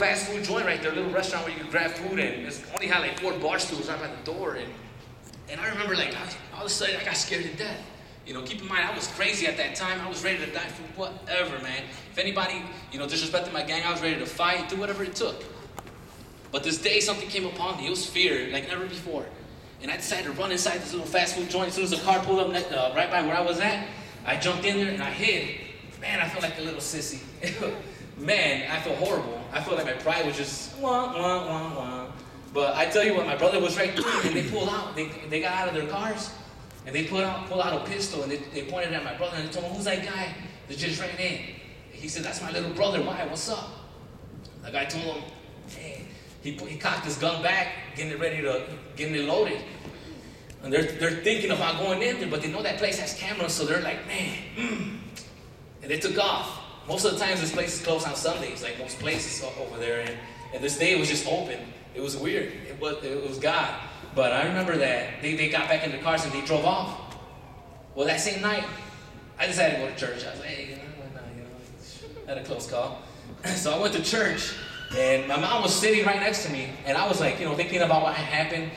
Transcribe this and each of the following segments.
fast food joint right there, a little restaurant where you could grab food, and it only had like 4 bar stools right by the door. And I remember like all of a sudden I got scared to death. You know, keep in mind I was crazy at that time. I was ready to die for whatever, man. If anybody, disrespected my gang, I was ready to fight, do whatever it took. But this day something came upon me. It was fear like never before. And I decided to run inside this little fast food joint. As soon as the car pulled up right by where I was at, I jumped in there and I hid. Man, I felt like a little sissy. Man, I felt horrible. I felt like my pride was just wah, wah, wah, wah. But I tell you what, my brother was right there, and they pulled out. They got out of their cars, and they pulled out a pistol, and they pointed at my brother, and they told him, "Who's that guy that just ran in?" He said, "That's my little brother. Why? What's up?" The guy told him, "Hey," he cocked his gun back, getting it loaded. And they're thinking about going in there, but they know that place has cameras, so they're like, "Man," and they took off. Most of the times, this place is closed on Sundays, like most places over there, and this day it was just open. It was weird. It was God. But I remember that they got back in the cars and they drove off. Well, that same night, I decided to go to church. I was like, hey, had a close call. So I went to church, and my mom was sitting right next to me, and I was like, thinking about what had happened.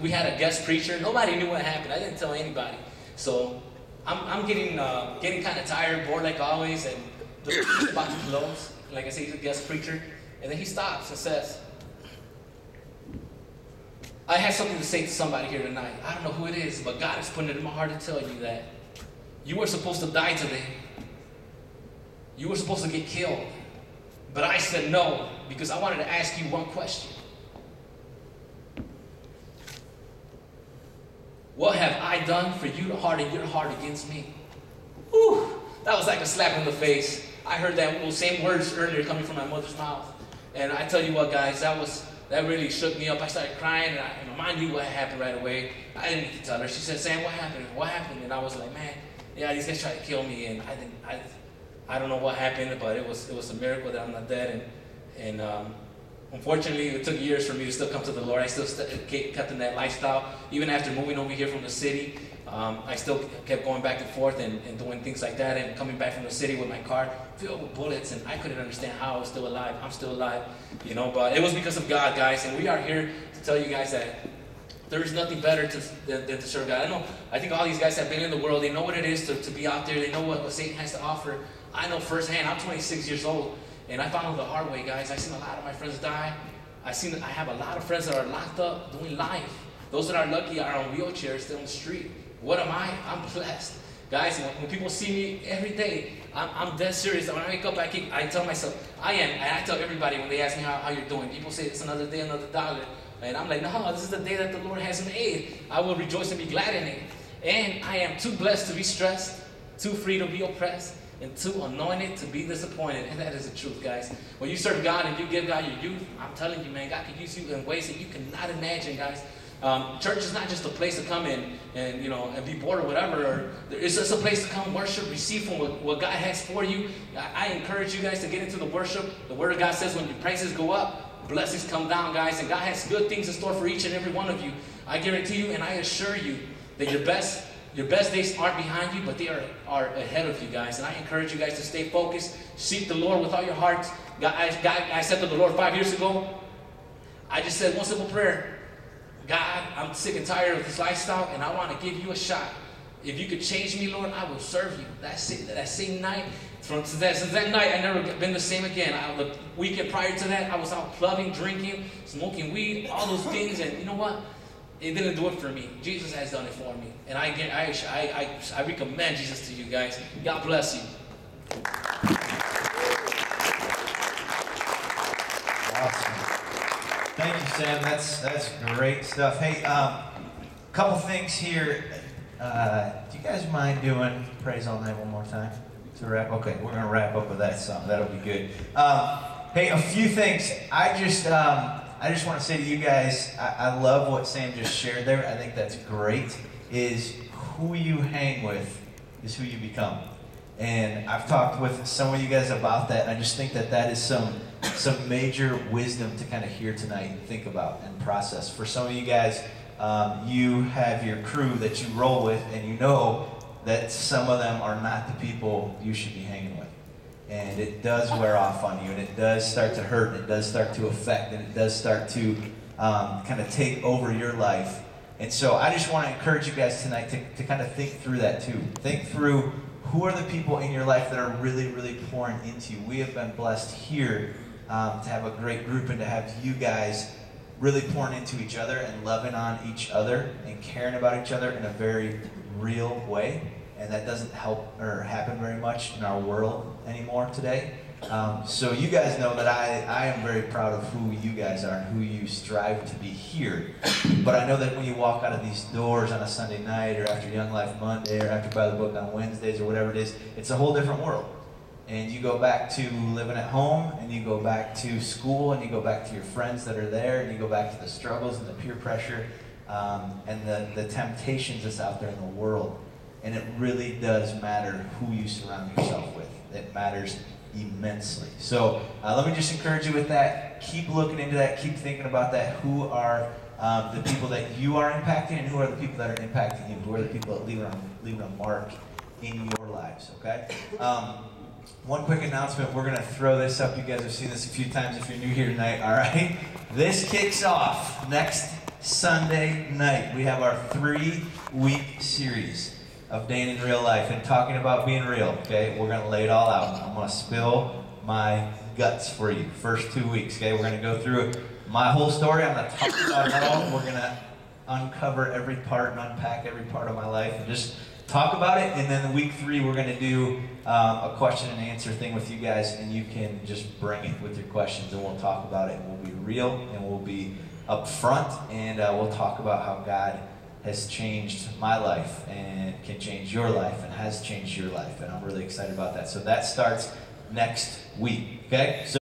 We had a guest preacher. Nobody knew what happened. I didn't tell anybody. So I'm getting kind of tired, bored like always, and the preacher's about to close. Like I said, he's a guest preacher. And then he stops and says, I have something to say to somebody here tonight. I don't know who it is, but God is putting it in my heart to tell you that you were supposed to die today. You were supposed to get killed. But I said no, because I wanted to ask you one question. What have I done for you to harden your heart against me? Whew, that was like a slap in the face. I heard those same words earlier coming from my mother's mouth. And I tell you what, guys, that really shook me up. I started crying, and my mom knew what happened right away. I didn't need to tell her. She said, Sam, what happened? What happened? And I was like, man, yeah, these guys tried to kill me, and I don't know what happened, but it was a miracle that I'm not dead. And unfortunately, it took years for me to still come to the Lord. I still kept in that lifestyle. Even after moving over here from the city, I still kept going back and forth and doing things like that, and coming back from the city with my car filled with bullets, and I couldn't understand how I was still alive. I'm still alive, but it was because of God, guys, and we are here to tell you guys that there is nothing better than to serve God. I think all these guys have been in the world. They know what it is to be out there. They know what Satan has to offer. I know firsthand. I'm 26 years old, and I found it the hard way, guys. I've seen a lot of my friends die. I have a lot of friends that are locked up doing life. Those that are lucky are on wheelchairs, still on the street. What am I? I'm blessed. Guys, when people see me every day, I'm dead serious. When I wake up, I tell myself, I am. And I tell everybody when they ask me how you're doing. People say, it's another day, another dollar. And I'm like, no, this is the day that the Lord has made. I will rejoice and be glad in it. And I am too blessed to be stressed, too free to be oppressed, and too anointed to be disappointed. And that is the truth, guys. When you serve God and you give God your youth, I'm telling you, man, God can use you in ways that you cannot imagine, guys. Church is not just a place to come in and be bored or whatever. It's just a place to come worship, receive from what God has for you. I encourage you guys to get into the worship. The Word of God says when your praises go up, blessings come down, guys. And God has good things in store for each and every one of you. I guarantee you and I assure you that your best days aren't behind you, but they are ahead of you, guys. And I encourage you guys to stay focused. Seek the Lord with all your hearts. I said to the Lord 5 years ago, I just said one simple prayer. God, I'm sick and tired of this lifestyle, and I want to give you a shot. If you could change me, Lord, I will serve you. That same night, since that night, I never been the same again. The weekend prior to that, I was out clubbing, drinking, smoking weed, all those things, and you know what? It didn't do it for me. Jesus has done it for me, and I recommend Jesus to you guys. God bless you. Awesome. Thank you, Sam. That's great stuff. Hey, couple things here. Do you guys mind doing Praise All Night one more time to wrap? Okay, we're gonna wrap up with that song. That'll be good. Hey, a few things. I just want to say to you guys, I love what Sam just shared there. I think that's great. Is who you hang with is who you become. And I've talked with some of you guys about that, and I just think that is some major wisdom to kind of hear tonight and think about and process. For some of you guys, you have your crew that you roll with, and you know that some of them are not the people you should be hanging with. and it does wear off on you, and it does start to hurt, and it does start to affect, and it does start to kind of take over your life. And so I just want to encourage you guys tonight to kind of think through that too. Think through who are the people in your life that are really, really pouring into you. We have been blessed here to have a great group and to have you guys really pouring into each other and loving on each other and caring about each other in a very real way. And that doesn't help or happen very much in our world anymore today. So you guys know that I am very proud of who you guys are and who you strive to be here. But I know that when you walk out of these doors on a Sunday night or after Younglife Monday or after By the Book on Wednesdays or whatever it is, it's a whole different world. And you go back to living at home, and you go back to school, and you go back to your friends that are there, and you go back to the struggles and the peer pressure and the temptations that's out there in the world. And it really does matter who you surround yourself with. It matters immensely. So let me just encourage you with that. Keep looking into that. Keep thinking about that. Who are the people that you are impacting, and who are the people that are impacting you? Who are the people that leave a mark in your lives, okay? One quick announcement. We're going to throw this up. You guys have seen this a few times if you're new here tonight, all right? This kicks off next Sunday night. We have our 3-week series of Dane in Real Life and talking about being real, okay? We're going to lay it all out. I'm going to spill my guts for you. First 2 weeks, okay? We're going to go through my whole story. I'm going to talk about it all. We're going to uncover every part and unpack every part of my life and just talk about it. And then week 3, we're going to do a question and answer thing with you guys, and you can just bring it with your questions, and we'll talk about it, and we'll be real, and we'll be upfront, and we'll talk about how God has changed my life and can change your life and has changed your life, and I'm really excited about that. So that starts next week, okay? So